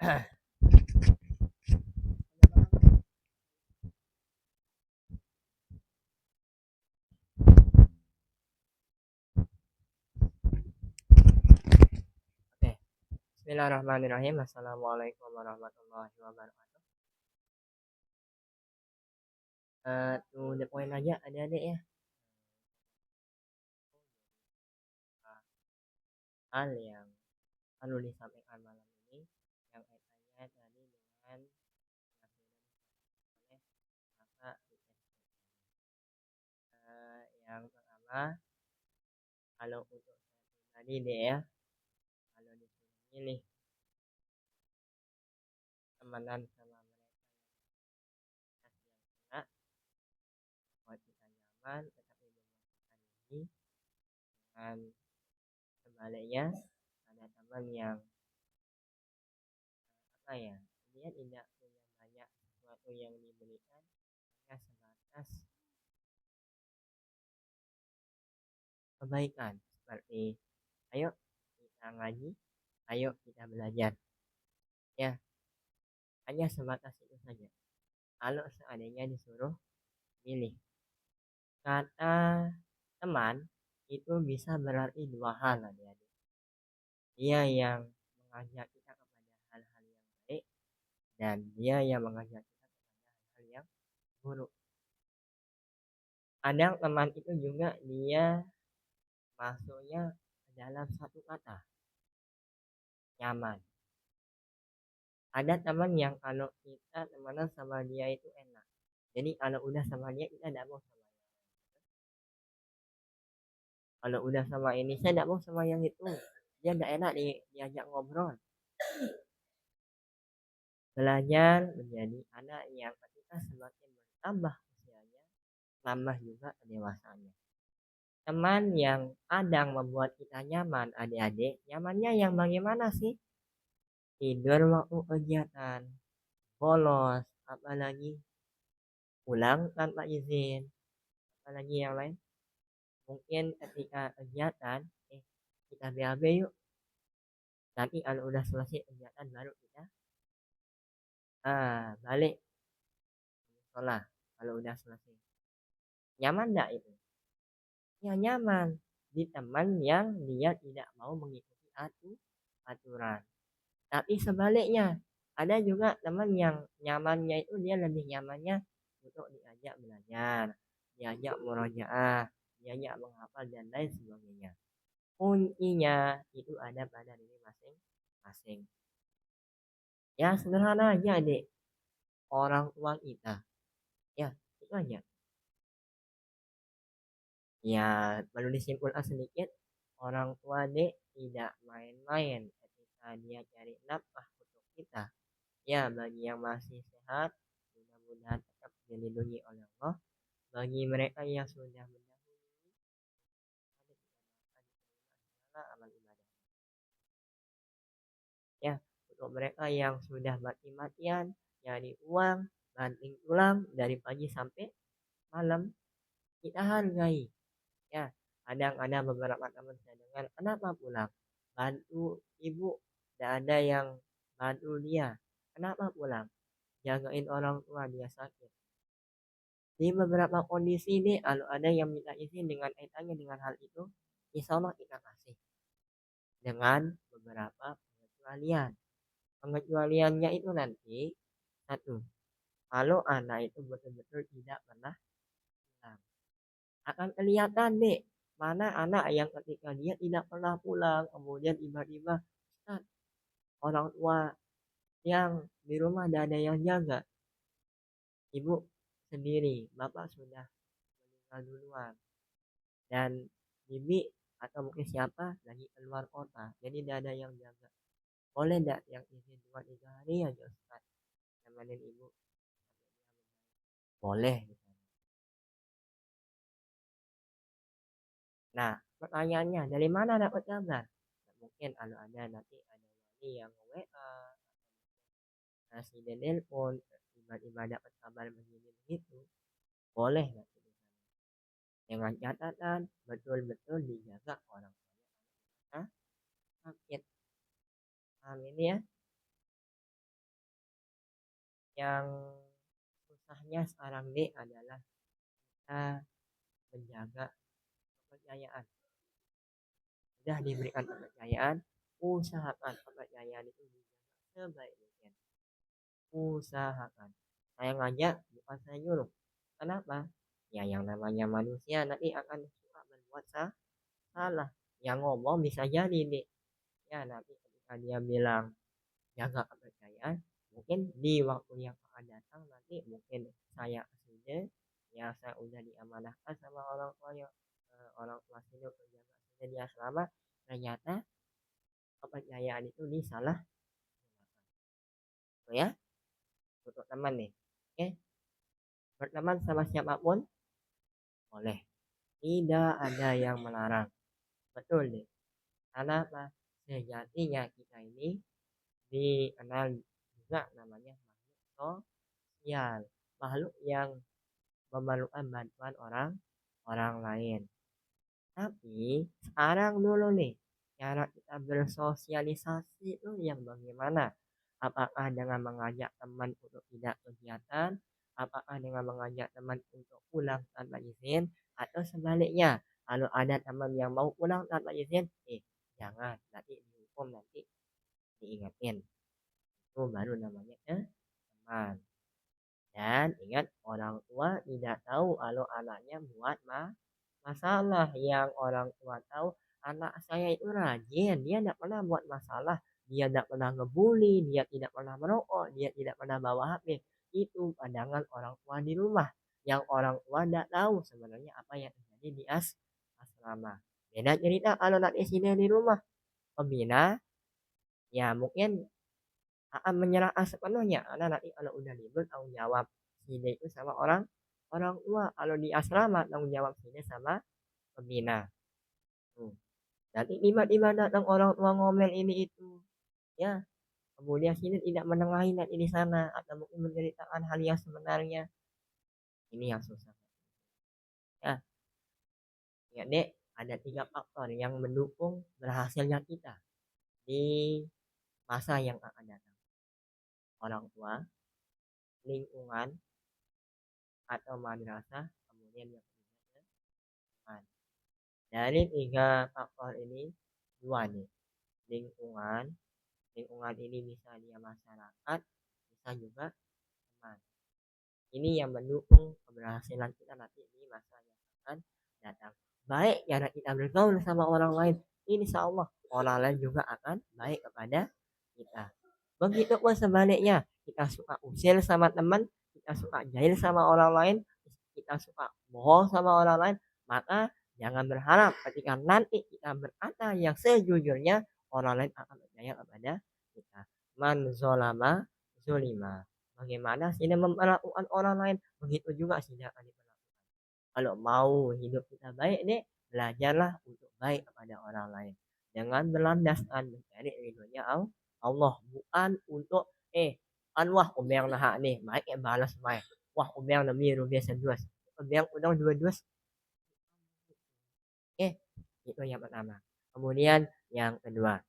Oke, Bismillahirrahmanirrahim. Assalamualaikum warahmatullahi wabarakatuh. To the point aja adik-adik ya. Hal yang perlu disampaikan malam ini yang kaitannya tadi dengan oleh kakak yang pertama, kalau untuk saya pribadi deh ya, kalau disuruh milih temenan sama mereka yang enak, buat kita nyaman, tetapi membuat kita ini dengan sebaliknya ada teman yang apa ya, dia tidak punya banyak sesuatu yang diberikan, hanya sebatas kebaikan seperti ayo kita ngaji, ayo kita belajar, ya hanya sebatas itu saja. Kalau seandainya disuruh milih, kata teman itu bisa berarti dua hal adik-adik. Dia yang mengajak kita kepada hal-hal yang baik, dan dia yang mengajak kita kepada hal-hal yang buruk. Kadang teman itu juga dia masuknya dalam satu kata, nyaman. Ada teman yang kalau kita temenan sama dia itu enak, jadi kalau udah sama dia kita tidak mau sama yang lain. Kalau udah sama ini saya tidak mau sama yang itu, dia tidak enak diajak ngobrol. Belajar menjadi anak yang ketika semakin bertambah usianya, tambah juga kedewasaannya. Teman yang kadang membuat kita nyaman adik-adik, nyamannya yang bagaimana sih? Tidur waktu kegiatan, bolos, apalagi pulang tanpa izin, apalagi yang lain. Mungkin ketika kegiatan, kita BAB yuk. Nanti kalau udah selesai kegiatan baru kita balik sekolah kalau udah selesai. Nyaman enggak itu? Ya nyaman. Di teman yang dia tidak mau mengikuti aturan. Tapi sebaliknya, ada juga teman yang nyamannya itu dia lebih nyamannya untuk diajak belajar, diajak murojaah, diajak menghafal dan lain sebagainya. Kuncinya itu ada pada diri masing-masing. Ya sederhana aja deh, orang tua kita. Ya itu aja. Ya perlu disimpulkan sedikit, orang tua dek tidak main-main ketika dia cari nafkah untuk kita. Ya bagi yang masih sehat, mudah-mudahan tetap dilindungi oleh Allah. Bagi mereka yang sudah mendahului, amal ibadah. Ya, untuk mereka yang sudah mati-matian nyari uang, banting tulang dari pagi sampai malam, kita hargai. Ya, kadang ada beberapa teman saya dengar, kenapa pulang? Bantu ibu, tidak ada yang bantu dia. Kenapa pulang? Jagain orang tua dia sakit. Di beberapa kondisi ini, kalau ada yang minta izin dengan kaitannya dengan hal itu, insya Allah kita kasih. Dengan beberapa pengecualian. Pengecualiannya itu nanti, satu, kalau anak itu betul-betul tidak pernah pulang. Akan kelihatan deh, mana anak yang ketika dia tidak pernah pulang, kemudian tiba-tiba, Ustaz, orang tua yang di rumah tidak ada yang jaga. Ibu sendiri, bapak sudah meninggal duluan. Dan bibi atau mungkin siapa lagi keluar kota, jadi tidak ada yang jaga. Boleh tidak yang izin 2-3 hari aja Ustaz nemenin ibu? Boleh. Nah pertanyaannya, dari mana dapat kabar? Mungkin kalau ada nanti ada wali yang WA, kasih dia telepon, tiba-tiba dapat kabar begini begitu, boleh nanti di sana. Dengan catatan betul-betul dijaga orang tuanya sakit. Amin ya. Yang susahnya sekarang ini adalah kita menjaga kepercayaan. Sudah diberikan kepercayaan, usahakan kepercayaan itu dijaga sebaik mungkin. Usahakan. Saya ngajak bukan saya nyuruh. Kenapa? Ya yang namanya manusia nanti akan suka berbuat salah. Yang ngomong bisa jadi nih. Ya nanti ketika dia bilang jaga kepercayaan, mungkin di waktu yang akan datang nanti mungkin saya sudah ya saya udah diamanahkan sama orang tua ya, orang tua sini untuk jaga sudah dia selamat, ternyata kepercayaan itu disalah ya untuk teman nih. Oke, berteman sama siapapun boleh, tidak ada yang melarang, betul deh. Karena apa? Sejatinya kita ini dikenal juga namanya makhluk sosial, makhluk yang memerlukan bantuan orang orang lain. Tapi sekarang dulu nih, cara kita bersosialisasi itu yang bagaimana? Apakah dengan mengajak teman untuk tidak kegiatan? Apakah dengan mengajak teman untuk pulang tanpa izin? Atau sebaliknya, kalau ada teman yang mau pulang tanpa izin, jangan, nanti dihukum, nanti diingetin. Itu baru namanya teman. Dan ingat orang tua tidak tahu kalau anaknya buat masalah. Yang orang tua tahu anak saya itu rajin, dia tidak pernah buat masalah, dia tidak pernah ngebully, dia tidak pernah merokok, dia tidak pernah bawa HP. Itu pandangan orang tua di rumah. Yang orang tua tidak tahu sebenarnya apa yang terjadi di asrama. Beda cerita kalau nanti sini di rumah pembina, ya mungkin akan menyerahkan sepenuhnya karena nanti kalau udah libur tanggung jawab sini itu sama orang orang tua, kalau di asrama tanggung jawab sini sama pembina. Tuh. Nanti tiba-tiba datang orang tua ngomel ini itu ya, kemudian sini tidak menengahi nanti di sana atau mungkin menceritakan hal yang sebenarnya, ini yang susah ya. Ya dek, ada 3 faktor yang mendukung berhasilnya kita di masa yang akan datang: orang tua, lingkungan, atau madrasah, kemudian yang ketiga teman. Dari 3 faktor ini, 2 nih, lingkungan. Lingkungan ini bisa dia masyarakat, bisa juga teman. Ini yang mendukung keberhasilan kita nanti di masa yang akan datang. Baik cara kita bergaul sama orang lain, insya Allah orang lain juga akan baik kepada kita. Begitu pun sebaliknya, kita suka usil sama teman, kita suka jahil sama orang lain, kita suka bohong sama orang lain, maka jangan berharap ketika nanti kita berkata yang sejujurnya, orang lain akan percaya kepada kita. Man zolama zulima. Bagaimana tidak memperlakukan orang lain, begitu juga tidak akan diperlakukan. Kalau mau hidup kita baik nih, belajarlah untuk baik kepada orang lain dengan berlandaskan mencari ridhonya Allah, bukan untuk kan wah umber nah nih baik ya balas baik, wah umber lebih biasa duas umber udang dua-dua. Itu yang pertama. Kemudian yang kedua,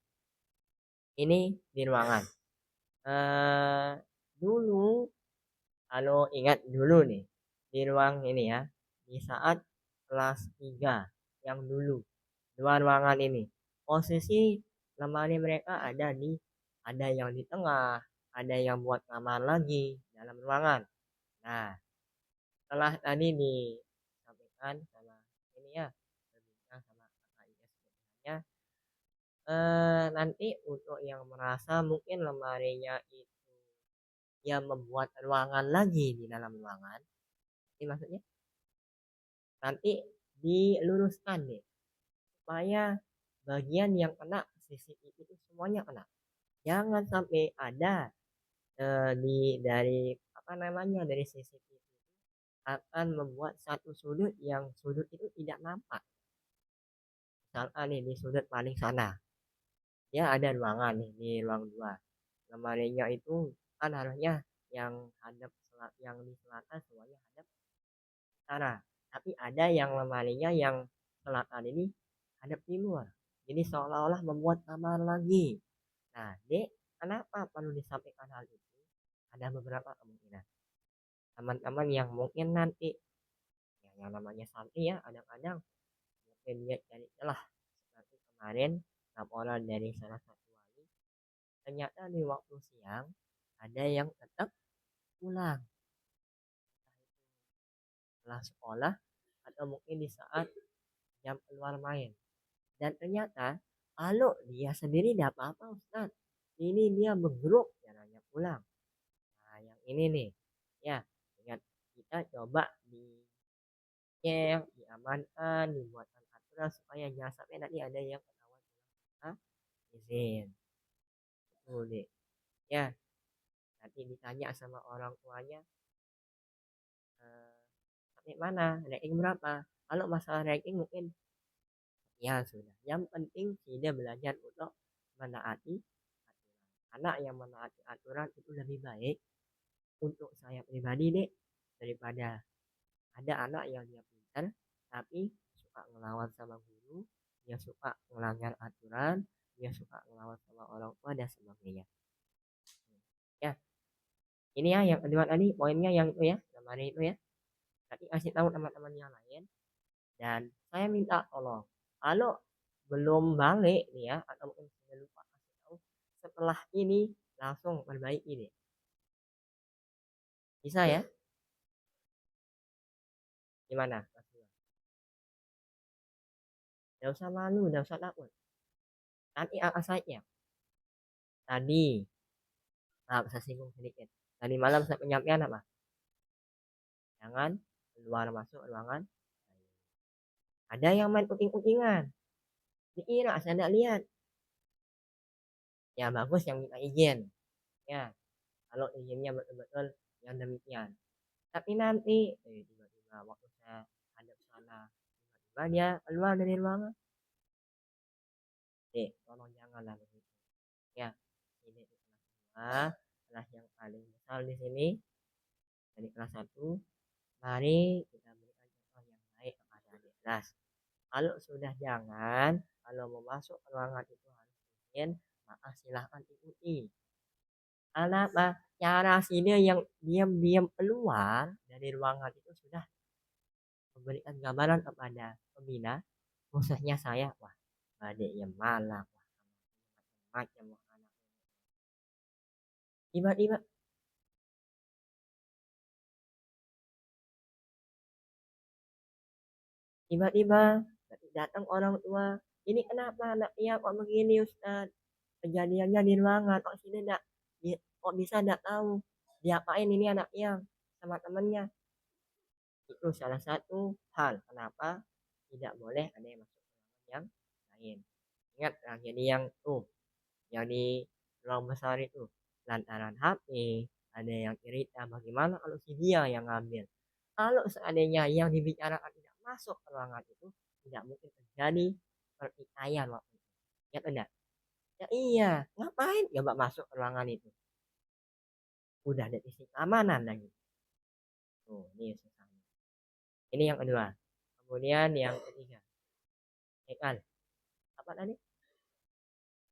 ini di ruangan. eh Dulu, kalau ingat dulu nih, di ruang ini ya, di saat kelas 3 yang dulu, 2 ruangan ini, posisi lemari mereka ada yang di tengah, ada yang buat kamar lagi dalam ruangan. Nah, setelah tadi disampaikan sama ini ya, berbincang sama kakak IS sebenarnya, nanti untuk yang merasa mungkin lemarinya itu yang membuat ruangan lagi di dalam ruangan, ini maksudnya nanti diluruskan deh supaya bagian yang kena CCTV itu semuanya kena. Jangan sampai ada di dari apa namanya dari CCTV akan membuat satu sudut yang sudut itu tidak nampak. Misalkan nih di sudut paling sana, ya ada ruangan nih di ruang 2. Lemarinya itu kan harusnya yang hadap yang di selatan semuanya hadap utara. Tapi ada yang lemarinya yang selatan ini hadap timur. Jadi seolah-olah membuat kamar lagi. Nah, dek, kenapa perlu disampaikan hal itu? ada beberapa kemungkinan. Teman-teman yang mungkin nanti ya, yang namanya santri ya kadang-kadang mungkin dia cari celah seperti kemarin laporan dari salah satu wali, ternyata di waktu siang ada yang tetap pulang setelah sekolah atau mungkin di saat jam keluar main. Dan ternyata kalau dia sendiri tidak apa-apa Ustaz. Ini dia bergrup caranya pulang. Nah yang ini nih ya ingat kita coba di cek, diamankan, dibuatkan aturan supaya jangan sampai nanti ada yang ketahuan pulang izin. Betul deh. Ya nanti ditanya sama orang tuanya eh, sampai mana, ranking berapa. Kalau masalah ranking mungkin ya sudah. Yang penting tidak belajar untuk menaati aturan. Anak yang menaati aturan itu lebih baik untuk saya pribadi deh daripada ada anak yang dia pintar tapi suka ngelawan sama guru, dia suka melanggar aturan, dia suka ngelawan sama orang tua dan sebagainya. Ya, ini ya yang kedua tadi poinnya yang itu ya, kemarin itu ya. Nanti kasih tahu teman-teman yang lain dan saya minta tolong kalau belum balik nih ya atau mungkin sudah lupa kasih tahu setelah ini langsung perbaiki deh. Bisa ya? Gimana? Tidak usah malu, tidak usah takut. Nanti akan saja. Tadi, saya singgung sedikit. Tadi malam saya penyampaian apa? Jangan keluar masuk ruangan. Ada yang main kucing-kucingan. Dikira saya tidak lihat. Ya bagus yang minta izin. Ya, kalau izinnya betul-betul yang demikian. Tapi nanti, tiba-tiba waktu saya hadap sana, tiba-tiba dia keluar dari ruangan. Tolong janganlah begitu. Ya, ini kelas 2, kelas yang paling besar di sini dari kelas 1. Mari kita berikan contoh yang baik kepada adik kelas. Kalau sudah jangan, kalau mau masuk ke ruangan itu harus izin, maka silahkan ikuti. Kenapa? Cara sini yang diam-diam keluar dari ruangan itu sudah memberikan gambaran kepada pembina, khususnya saya, wah, adik yang malah, wah, macam anak. Tiba-tiba, tiba-tiba datang orang tua. Ini kenapa anak iya kok begini Ustaz? Kejadiannya di ruangan kok sini enggak kok bisa enggak tahu diapain ini anak yang sama temennya. Itu salah satu hal kenapa tidak boleh ada yang masuk ke ruangan yang lain. Ingat tragedi yang tuh yang di ruang besar itu lantaran HP ada yang cerita bagaimana kalau si dia yang ngambil. Kalau seandainya yang dibicarakan tidak masuk ke ruangan itu tidak mungkin terjadi pertikaian waktu itu. Ya tidak? Ya iya, ngapain coba masuk ke ruangan itu? Udah ada isi keamanan lagi. Tuh, ini susahnya. Ini yang kedua. Kemudian yang ketiga. Ikan. Apa tadi?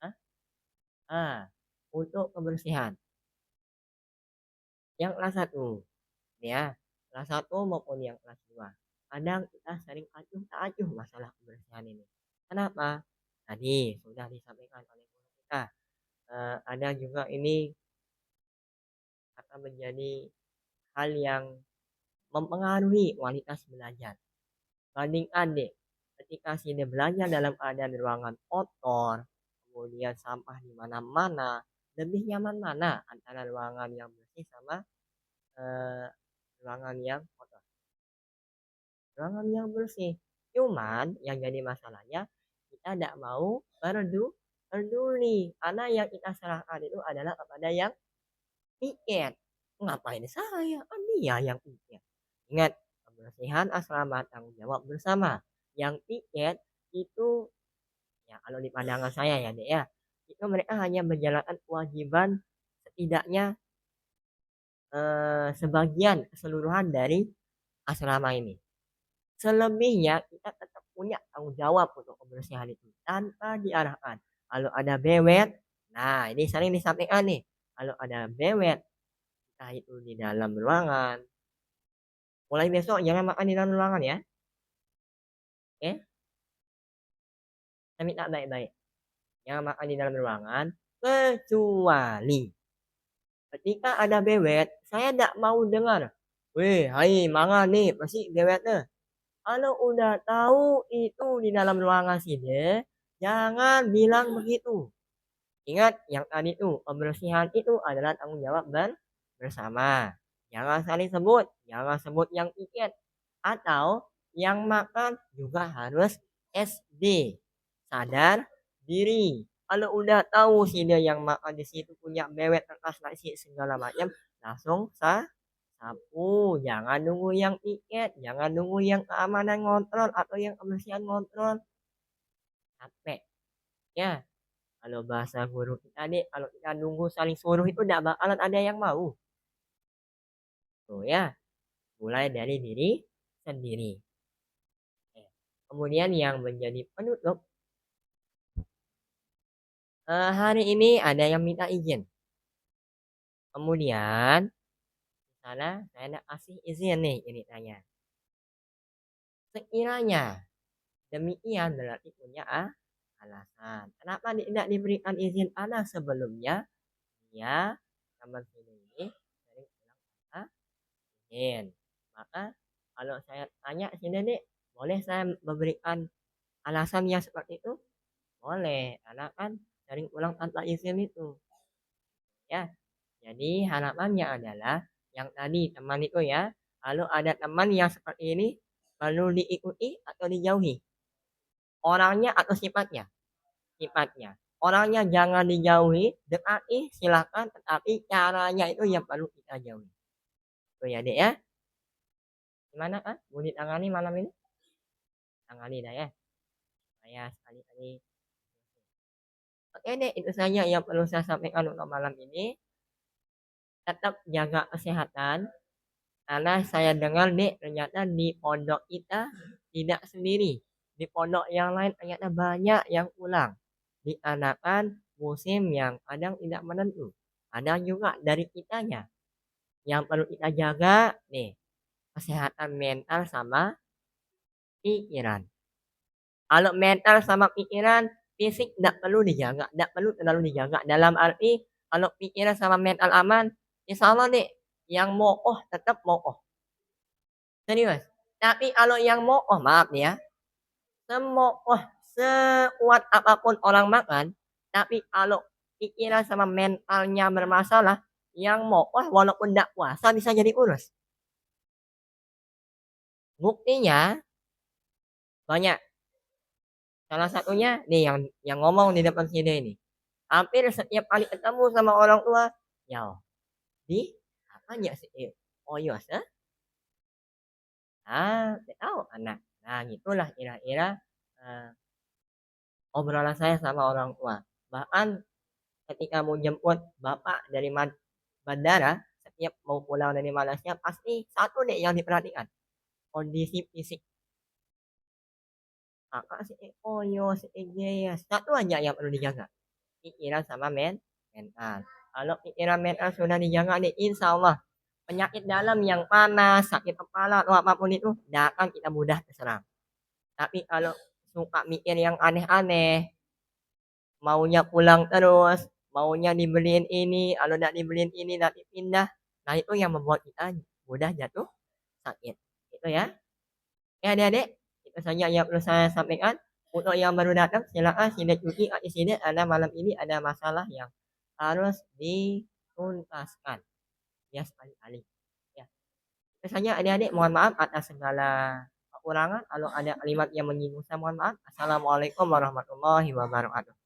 Hah? Untuk kebersihan. Yang kelas 1. Ya, kelas 1 maupun yang kelas 2. Kadang kita sering acuh tak acuh masalah kebersihan ini. Kenapa? Tadi sudah disampaikan oleh guru kita. Ada juga ini akan menjadi hal yang mempengaruhi kualitas belajar. Bandingkan deh, ketika sini belajar dalam keadaan ruangan kotor, kemudian sampah di mana-mana, lebih nyaman mana antara ruangan yang bersih sama eh, ruangan yang kotor? Ruangan yang bersih. Cuman yang jadi masalahnya kita tidak mau peduli karena yang kita serahkan itu adalah kepada yang piket. Ngapain saya? Kan dia yang piket. Ingat, kebersihan asrama tanggung jawab bersama. Yang piket itu ya kalau di pandangan saya ya dek ya, itu mereka hanya menjalankan kewajiban setidaknya sebagian keseluruhan dari asrama ini. Selebihnya kita tetap punya tanggung jawab untuk kebersihan itu tanpa diarahkan. Kalau ada bewet, nah ini sering disampaikan nih. Kalau ada bewet entah itu di dalam ruangan. Mulai besok jangan makan di dalam ruangan ya. Oke? Saya minta baik-baik. Jangan makan di dalam ruangan kecuali ketika ada bebek, saya tidak mau dengar. Weh, hai, mangan nih, pasti bebeknya. Kalau udah tahu itu di dalam ruangan sini, jangan bilang begitu. Ingat yang tadi itu, kebersihan itu adalah tanggung jawab bersama. Jangan saling sebut, jangan sebut yang iket. Atau yang makan juga harus SD. Sadar diri. Kalau udah tahu sih dia yang makan di situ punya bewet kertas nasi segala macam, langsung sapu. Jangan nunggu yang iket, jangan nunggu yang keamanan ngontrol atau yang kebersihan ngontrol. Capek. Ya, kalau bahasa guru kita nih, kalau kita nunggu saling suruh itu tidak bakalan ada yang mau. Tuh ya, mulai dari diri sendiri. Kemudian yang menjadi penutup, hari ini ada yang minta izin. Kemudian, di sana saya nak kasih izin nih, ini tanya. Sekiranya demikian berarti punya alasan. Kenapa tidak diberikan izin anak sebelumnya? Ya, teman ini sering bilang izin. Maka kalau saya tanya sini nih, boleh saya memberikan alasan yang seperti itu? Boleh, karena kan sering pulang tanpa izin itu. Ya, jadi harapannya adalah yang tadi teman itu ya, kalau ada teman yang seperti ini perlu diikuti atau dijauhi. Orangnya atau sifatnya? Sifatnya. Orangnya jangan dijauhi, dekati silakan, tetapi caranya itu yang perlu kita jauhi. Tuh ya dek ya. Gimana kan? Mau ditangani malam ini? Tangani dah ya. Saya sekali-kali. Oke deh, itu saja yang perlu saya sampaikan untuk malam ini. Tetap jaga kesehatan. Karena saya dengar nih ternyata di pondok kita tidak sendiri. Di pondok yang lain ternyata banyak yang ulang. Dikarenakan musim yang kadang tidak menentu. Ada juga dari kitanya. Yang perlu kita jaga nih, kesehatan mental sama pikiran. Kalau mental sama pikiran, fisik tidak perlu dijaga, tidak perlu terlalu dijaga. Dalam arti kalau pikiran sama mental aman, insya Allah nih yang mokoh tetap mokoh. Serius. Tapi kalau yang mokoh, maaf nih ya, semokoh sekuat apapun orang makan, tapi kalau pikiran sama mentalnya bermasalah, yang mokoh walaupun tidak puasa bisa jadi kurus. Buktinya banyak. Salah satunya nih yang ngomong di depan sini ini. Hampir setiap kali ketemu sama orang tua, ya, di apa ya sih? Oh iya, tidak tahu anak. Nah, gitulah kira-kira eh, obrolan saya sama orang tua. Bahkan ketika mau jemput bapak dari bandara, setiap mau pulang dari Malaysia pasti satu deh yang diperhatikan, kondisi fisik kakak si Oyo, si Egeya, satu aja yang perlu dijaga, pikiran sama mental. Kalau pikiran mental sudah dijaga nih, insya Allah penyakit dalam yang panas, sakit kepala atau apapun itu tidak akan kita mudah terserang. Tapi kalau suka mikir yang aneh-aneh, maunya pulang terus, maunya dibeliin ini, kalau tidak dibeliin ini nanti pindah. Nah itu yang membuat kita mudah jatuh sakit. Itu ya. Ya adik-adik, itu saja yang perlu saya sampaikan. Untuk yang baru datang, silakan sidik cuti di sini ada malam ini ada masalah yang harus dituntaskan. Ya sekali-kali. Ya. Itu saja adik-adik, mohon maaf atas segala kekurangan. Kalau ada kalimat yang menyinggung saya mohon maaf. Assalamualaikum warahmatullahi wabarakatuh.